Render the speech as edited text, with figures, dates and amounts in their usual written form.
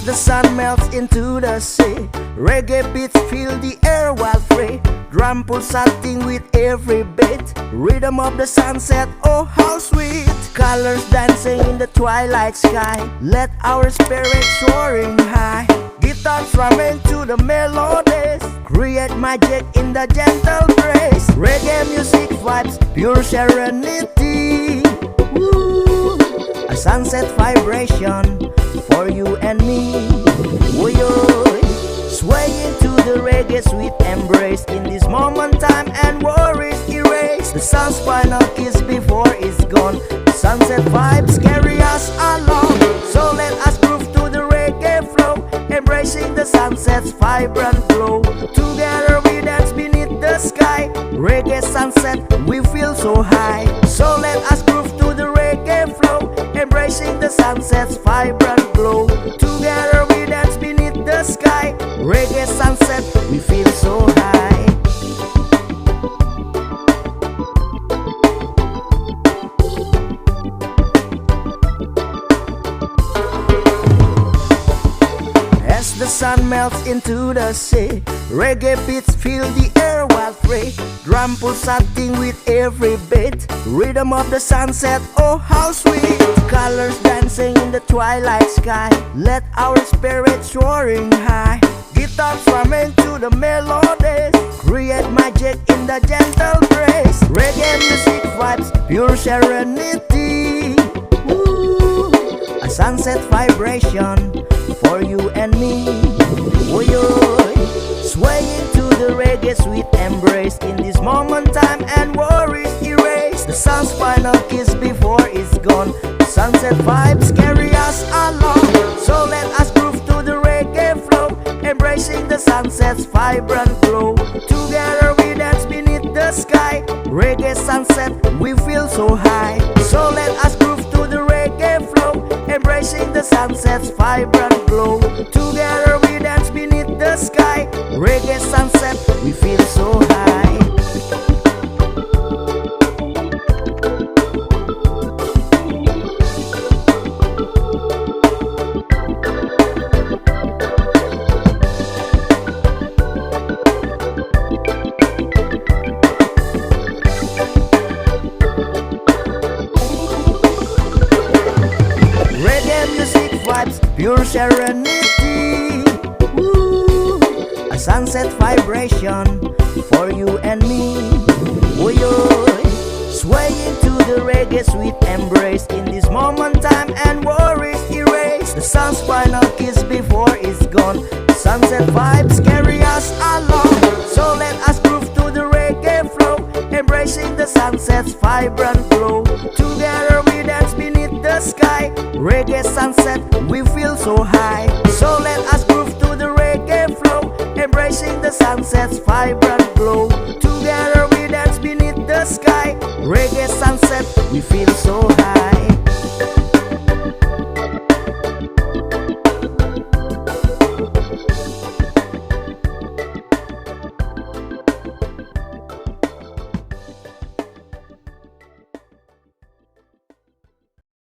As the sun melts into the sea, reggae beats fill the air while free. Drum pulsating with every beat, rhythm of the sunset, oh how sweet. Colors dancing in the twilight sky, let our spirits soaring high. Guitars strumming to the melodies, create magic in the gentle grace. Reggae music vibes, pure serenity. Woo. A sunset vibration for you and me. Woo-yoo. Swaying to the reggae sweet embrace. In this moment time and worries erase. The sun's final kiss before it's gone. Sunset vibes carry us along. So let us groove to the reggae flow, embracing the sunset's vibrant glow. Together we dance beneath the sky. Reggae sunset, we feel so high. So let us groove to the reggae flow, embracing the sunset's vibrant glow. Together we dance beneath the sky. Reggae sunset, we feel so high. As the sun melts into the sea, reggae beats fill the air while free. Drum pulsating with every beat, rhythm of the sunset, oh how sweet. Colors dancing in the twilight sky, let our spirits soaring high. Guitars strumming to the melodies, create magic in the gentle grace. Reggae music vibes, pure serenity. Woo. A sunset vibration for you and me. Woo-yoo. Swaying to the reggae sweet embrace. In this moment time and worries erase. The sun's final kiss before it's gone. Sunset vibes carry us along. So let us groove to the reggae flow, embracing the sunset's vibrant glow. Together we dance beneath the sky. Reggae sunset, we feel so high. So let us groove to the reggae flow, embracing the sunset's vibrant glow. Together we dance beneath the sky. Reggae sunset, we feel so high. Pure serenity. Woo. A sunset vibration for you and me. Woo-yoo. Swaying to the reggae sweet embrace. In this moment time and worries erase. The sun's final kiss before it's gone. Sunset vibes carry us along. So let us groove to the reggae flow, embracing the sunset's vibrant glow. Together we dance beneath the sky. Reggae sunset, we feel so high. So let us groove to the reggae flow, embracing the sunset's vibrant glow. Together we dance beneath the sky. Reggae sunset, we feel so high.